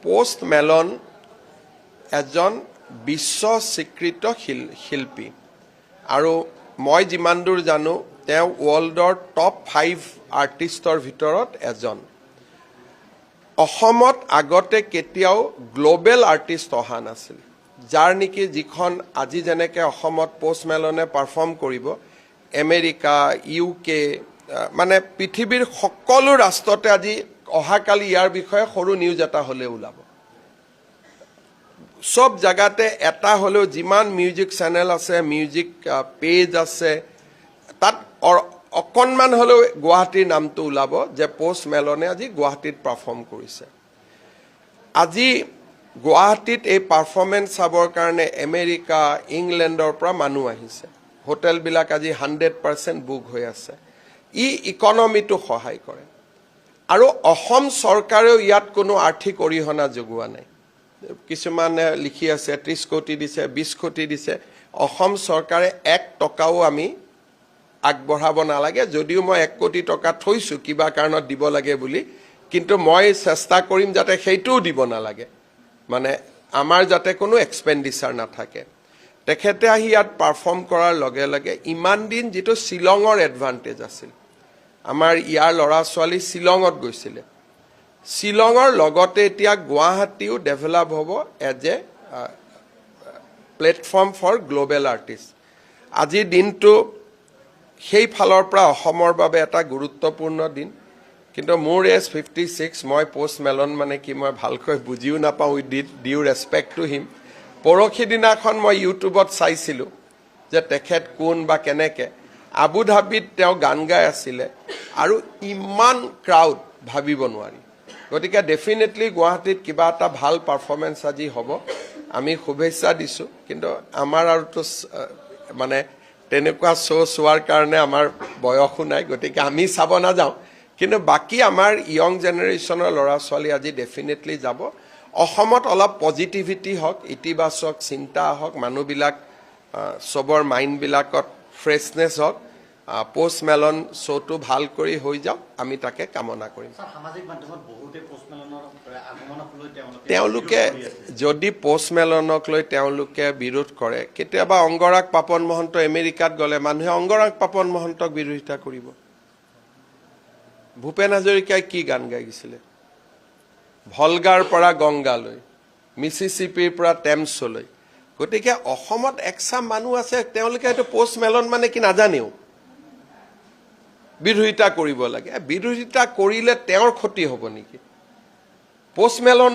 post melon এজন বিশ্ব স্বীকৃত শিল্পী আৰু মই যিমান দূৰ জানো তেওঁ ৱৰ্ল্ডৰ টপ 5 আৰ্টিষ্টৰ ভিতৰত এজন অসমত আগতে কেতিয়াও গ্লোবেল আৰ্টিষ্ট অহা নাছিল যাৰ নেকি যিখন আজি যেনেকৈ অসমত পোষ্ট মেলনে পাৰফৰ্ম কৰিব আমেৰিকা ইউকে মানে পৃথিৱীৰ সকলো ৰাষ্ট্ৰতে আজি অহাকালি ইয়াৰ বিষয়ে সৰু নিউজ এটা হ'লে ওলাব সব জায়গাতে এটা হলেও যিমান মিউজিক চ্যানেল আছে মিউজিক পেজ আছে তাত অকণমান হলেও গুৱাহাটীৰ নামটো ওলাব যে পোষ্ট মেলনে আজি গুৱাহাটীত পাৰফৰ্ম কৰিছে আজি গুৱাহাটীত এই পাৰফৰ্মেন্স চাবৰ কাৰণে আমেৰিকা ইংলেণ্ডৰ পৰা মানুহ আহিছে হোটেলবিলাক আজি 100% বুক হৈ আছে ই ইকনমিটো সহায় কৰে আৰু অসম চৰকাৰেও ইয়াত কোনো আৰ্থিক অৰিহণা যোগোৱা নাই কিছুমানে লিখি আছে 30 কোটি দিছে 20 কোটি দিছে অসম চৰকাৰে 1 টকাও আমি আগবঢ়াব নালাগে যদিও মই 1 কোটি টকা থৈছো কিবা কাৰণত দিব লাগে বুলি কিন্তু মই চেষ্টা কৰিম যাতে সেইটোও দিব নালাগে মানে আমাৰ যাতে কোনো এক্সপেন্ডিচাৰ নাথাকে তেখেতে আহি ইয়াত পাৰফৰ্ম কৰাৰ লগে লগে ইমান দিন যেটো শিলঙৰ এডভান্টেজ আছিল আমাৰ ইয়াৰ লৰা ছোৱালী শিলঙত গৈছিল শিলঙৰ লগতে এতিয়া গুৱাহাটীও ডেভেলপ হ'ব as a platform for global artist আজি দিনটো সেই ফালৰ পৰা অসমৰ বাবে এটা গুৰুত্বপূৰ্ণ দিন কিন্তু মোৰ এজ 56 মই পোষ্ট মেলন মানে কি মই ভালকৈ বুজিও নাপাওঁ উইথ ডিউ ৰেসপেক্ট টু হিম পৰখি দিনাখন মই ইউটিউবত চাইছিলো যে তেখেত কোন বা কেনেকে আবু ধাবিত তেওঁ গান গাই আছিল আৰু ইমান ক্ৰাউড ভাবিব নোৱাৰি গতিকে ডেফিনেটলি গুৱাহাটীত কিবা এটা ভাল পাৰফৰ্মেন্স আজি হ'ব আমি শুভেচ্ছা দিছো কিন্তু আমাৰ আৰু তো মানে তেনেকুৱা চোৱাৰ কাৰণে আমাৰ বয়সো নাই গতিকে আমি চাব না যাওঁ কিন্তু বাকি আমাৰ ইয়ং জেনাৰেশনৰ লৰা ছোৱালী আজি ডেফিনেটলি যাব অসমত অলপ পজিটিভিটি হক ইতিবাচক চিন্তা হক মানুহবিলাক সবৰ মাইন্ড বিলাকত ফ্ৰেশনেস হক পোষ্ট মেলন শোটো ভাল কৰি হৈ যাওক আমি তাকে কামনা কৰিম সামাজিক মাধ্যমত বহুতে পোষ্ট মেলনৰ আগমনক লৈ তেওঁলোকে যদি পোষ্ট মেলনক লৈ তেওঁলোকে বিৰোধ কৰে কেতিয়াবা অংগৰাগ পাপন মহন্ত আমেৰিকাত গলে মানুহে অংগৰাগ পাপন মহন্তক বিৰোধিতা কৰিব ভূপেন হাজৰিকাই কি গান গাইছিল ভলগাৰ পৰা গংগালৈ মিছিছিপিৰ পৰা টেমছলৈ গতিকে অসমত একসাম মানুহ আছে তেওঁলোকে এটো পোষ্ট মেলন মানে কি নাজানেও বিৰোধিতা কৰিব লাগে বিৰোধিতা কৰিলে তেওঁৰ ক্ষতি হ'ব নেকি পোষ্ট মেলন